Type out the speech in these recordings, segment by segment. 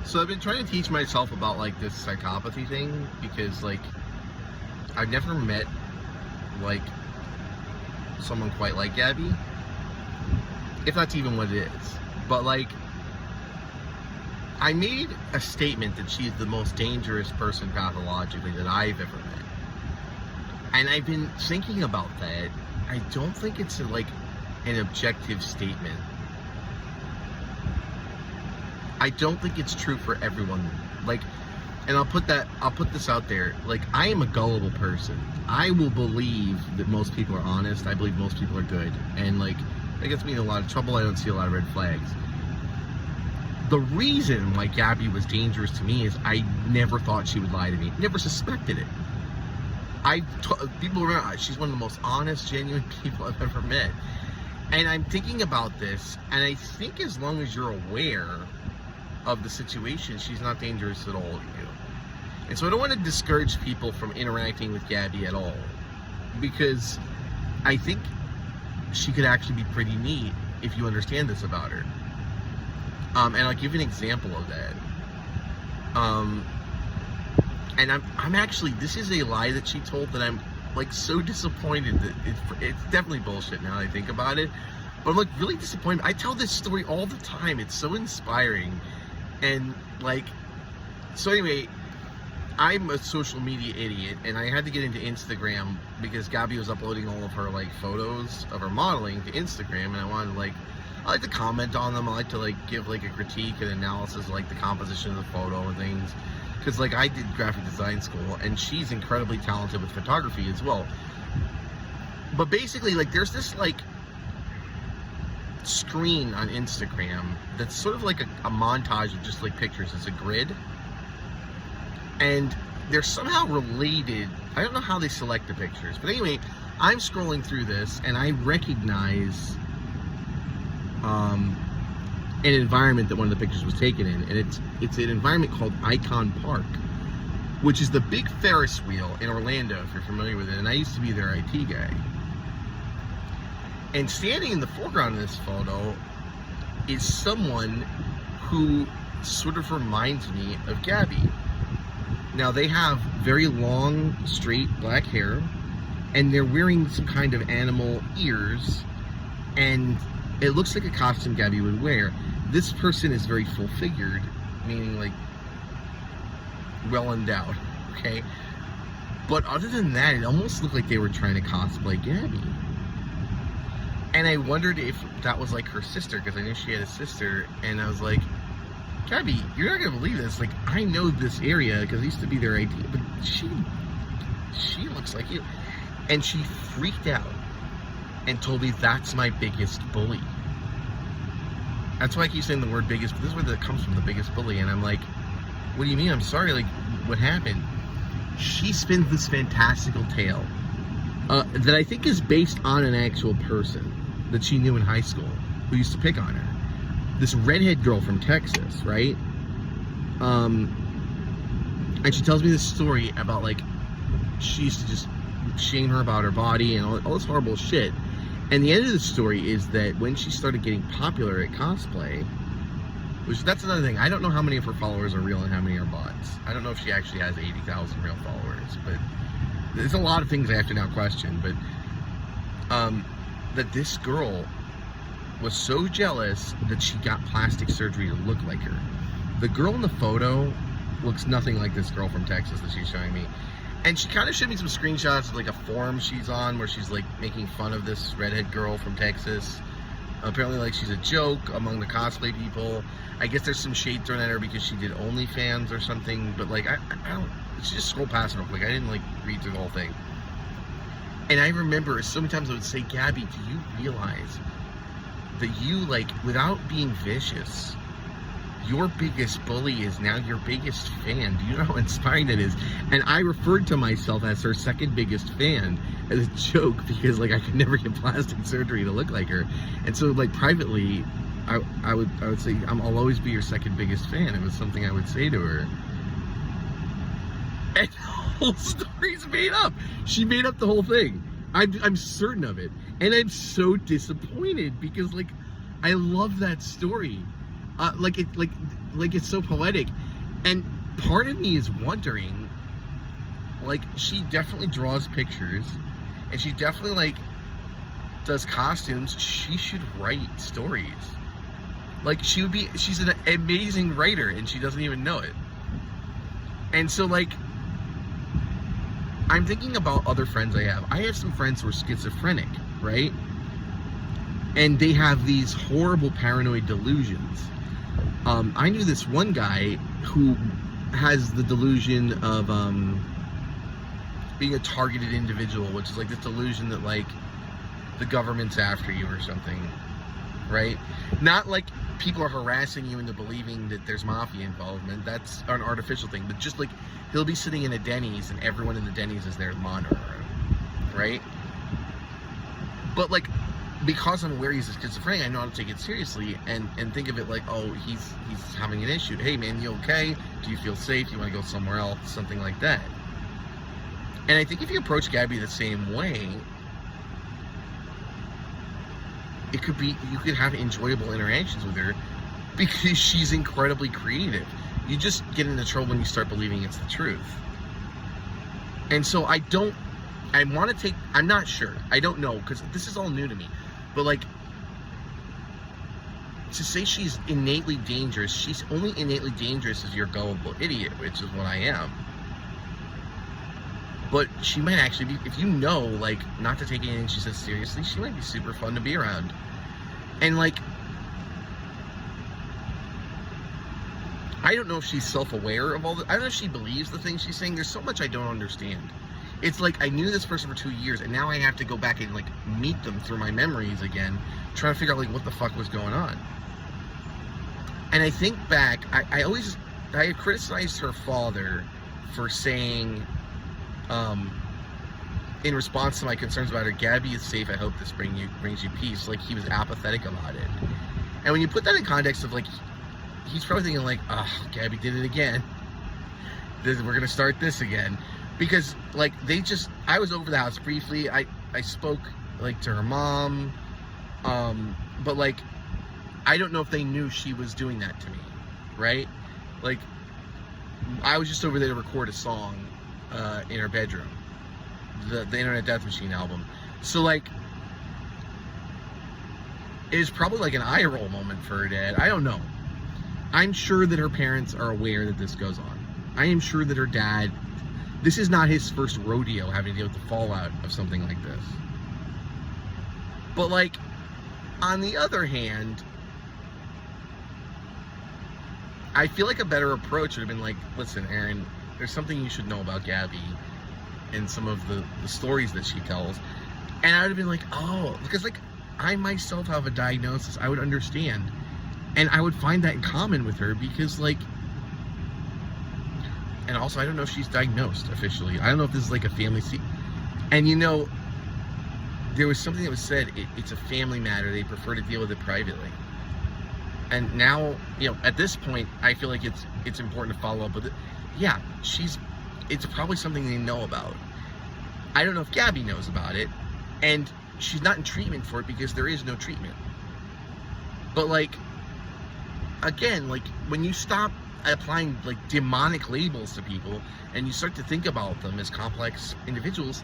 So I've been trying to teach myself about like this psychopathy thing because like I've never met like someone quite like Gabby, if that's even what it is. But like I made a statement that she's the most dangerous person pathologically that I've ever met. And I've been thinking about that. I don't think it's like an objective statement. I don't think it's true for everyone. Like, and I'll put this out there. Like, I am a gullible person. I will believe that most people are honest. I believe most people are good. And like, that gets me in a lot of trouble. I don't see a lot of red flags. The reason why Gabby was dangerous to me is I never thought she would lie to me. Never suspected it. People around, she's one of the most honest, genuine people I've ever met. And I'm thinking about this, and I think as long as you're aware of the situation, she's not dangerous at all to you. And so I don't want to discourage people from interacting with Gabby at all, because I think she could actually be pretty neat if you understand this about her. And I'll give you an example of that. And I'm actually, this is a lie that she told that I'm like so disappointed that it's definitely bullshit now that I think about it. But I'm like really disappointed. I tell this story all the time. It's so inspiring. And like, so anyway, I'm a social media idiot, and I had to get into Instagram because Gabby was uploading all of her like photos of her modeling to Instagram, and I wanted to like, I like to comment on them. I like to like give like a critique and analysis of like the composition of the photo and things. Because like I did graphic design school, and she's incredibly talented with photography as well. But basically, like, there's this like screen on Instagram that's sort of like a montage of just like pictures. It's a grid, and they're somehow related. I don't know how they select the pictures, but anyway, I'm scrolling through this and I recognize an environment that one of the pictures was taken in, and it's an environment called Icon Park, which is the big Ferris wheel in Orlando, if you're familiar with it. And I used to be their IT guy. And standing in the foreground of this photo is someone who sort of reminds me of Gabby. Now, they have very long, straight black hair, and they're wearing some kind of animal ears, and it looks like a costume Gabby would wear. This person is very full-figured, meaning like well endowed, okay? But other than that, it almost looked like they were trying to cosplay Gabby. And I wondered if that was like her sister, because I knew she had a sister, and I was like, Gabby, you're not gonna believe this. Like, I know this area because I used to be their IT, but she looks like you. And she freaked out and told me that's my biggest bully. That's why I keep saying the word biggest, but this is where that comes from, the biggest bully. And I'm like, what do you mean? I'm sorry, like, what happened? She spins this fantastical tale that I think is based on an actual person that she knew in high school who used to pick on her. This redhead girl from Texas, right? And she tells me this story about, like, she used to just shame her about her body and all this horrible shit. And the end of the story is that when she started getting popular at cosplay, which that's another thing, I don't know how many of her followers are real and how many are bots. I don't know if she actually has 80,000 real followers, but there's a lot of things I have to now question. But that this girl was so jealous that she got plastic surgery to look like her. The girl in the photo looks nothing like this girl from Texas that she's showing me. And she kind of showed me some screenshots of like a forum she's on where she's like making fun of this redhead girl from Texas. Apparently, like, she's a joke among the cosplay people. I guess there's some shade thrown at her because she did OnlyFans or something. But like, I don't. Let's just scroll past it real quick. I didn't like read through the whole thing. And I remember so many times I would say, Gabby, do you realize that you, like, without being vicious, your biggest bully is now your biggest fan? Do you know how inspiring that is? And I referred to myself as her second biggest fan as a joke because, like, I could never get plastic surgery to look like her. And so, like, privately, I would say, I'll always be your second biggest fan. It was something I would say to her. And the whole story's made up. She made up the whole thing. I'm certain of it. And I'm so disappointed because, like, I love that story. like it's so poetic. And part of me is wondering, like, she definitely draws pictures, and she definitely, like, does costumes. She should write stories. Like, she's an amazing writer, and she doesn't even know it. And so, like, I'm thinking about other friends I have. I have some friends who are schizophrenic, right? And they have these horrible paranoid delusions. I knew this one guy who has the delusion of being a targeted individual, which is like this delusion that, like, the government's after you or something, right? Not like people are harassing you into believing that there's mafia involvement. That's an artificial thing. But just like, he'll be sitting in a Denny's and everyone in the Denny's is there to monitor him, right? But, like, because I'm aware he's a schizophrenic, I know how to take it seriously and think of it like, oh, he's having an issue. Hey, man, you okay? Do you feel safe? You want to go somewhere else? Something like that. And I think if you approach Gabby the same way, it could be, you could have enjoyable interactions with her because she's incredibly creative. You just get into trouble when you start believing it's the truth. And so I'm not sure. I don't know, because this is all new to me. But, like, to say she's innately dangerous, she's only innately dangerous if you're a gullible idiot, which is what I am. But she might actually be, if you know, like, not to take anything she says seriously, she might be super fun to be around. And, like, I don't know if she's self-aware of all the, I don't know if she believes the things she's saying. There's so much I don't understand. It's like I knew this person for 2 years, and now I have to go back and, like, meet them through my memories again, trying to figure out, like, what the fuck was going on. And I think back, I had criticized her father for saying, in response to my concerns about her, Gabby is safe, I hope this brings you peace. Like, he was apathetic about it. And when you put that in context of, like, he's probably thinking, like, oh, Gabby did it again. We're going to start this again. Because, like, I was over the house briefly. I spoke, like, to her mom. But, like, I don't know if they knew she was doing that to me, right? Like, I was just over there to record a song in her bedroom. The Internet Death Machine album. So, like, it was probably, like, an eye roll moment for her dad. I don't know. I'm sure that her parents are aware that this goes on. I am sure that her dad, this is not his first rodeo having to deal with the fallout of something like this. But, like, on the other hand, I feel like a better approach would have been like, listen, Aaron, there's something you should know about Gabby and some of the stories that she tells. And I would have been like, oh, because, like, I myself have a diagnosis. I would understand. And I would find that in common with her because, like, and also I don't know if she's diagnosed officially. I don't know if this is like a family and, you know, there was something that was said, it's a family matter. They prefer to deal with it privately. And now, you know, at this point, I feel like it's important to follow up with it. Yeah, it's probably something they know about. I don't know if Gabby knows about it, and she's not in treatment for it because there is no treatment. But, like, again, like, when you stop applying, like, demonic labels to people and you start to think about them as complex individuals,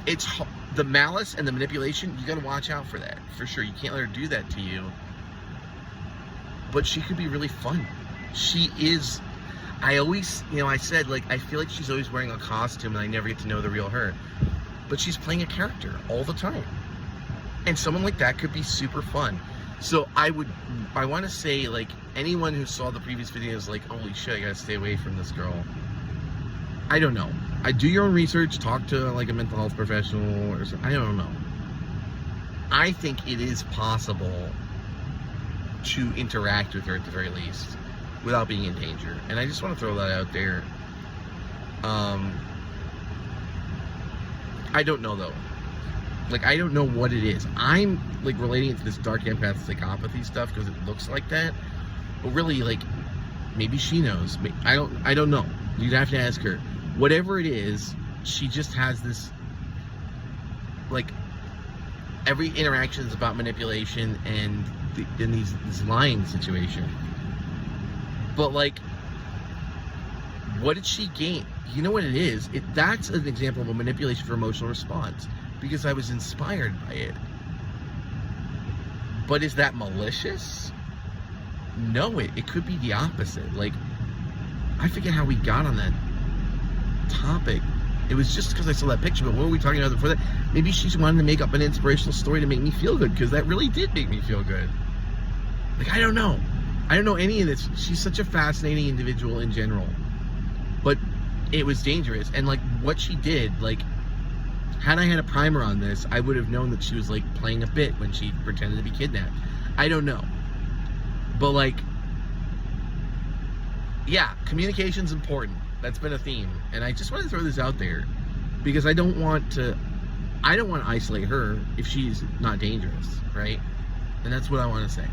it's the malice and the manipulation. You gotta watch out for that, for sure. You can't let her do that to you. But she could be really fun. She is. I always, you know, I said, like, I feel like she's always wearing a costume and I never get to know the real her. But she's playing a character all the time. And someone like that could be super fun. So I want to say, like, anyone who saw the previous videos, like, holy shit, I gotta stay away from this girl. I don't know. I do your own research, talk to, like, a mental health professional or something. I don't know. I think it is possible to interact with her at the very least without being in danger. And I just want to throw that out there. I don't know, though. Like, I don't know what it is. I'm, like, relating it to this dark empath psychopathy stuff because it looks like that. But really, like, maybe she knows. I don't know. You'd have to ask her. Whatever it is, she just has this, like, every interaction is about manipulation and this lying situation. But like, what did she gain? You know what it is? That's an example of a manipulation for emotional response, because I was inspired by it. But is that malicious? No, it could be the opposite. Like, I forget how we got on that topic. It was just because I saw that picture, but what were we talking about before that? Maybe she's wanting to make up an inspirational story to make me feel good, because that really did make me feel good. Like, I don't know any of this. She's such a fascinating individual in general, but it was dangerous. And like, what she did, like, had I had a primer on this, I would have known that she was like playing a bit when she pretended to be kidnapped. I don't know, but like, yeah, communication's important. That's been a theme, and I just want to throw this out there because I don't want to isolate her if she's not dangerous, right? And that's what I want to say.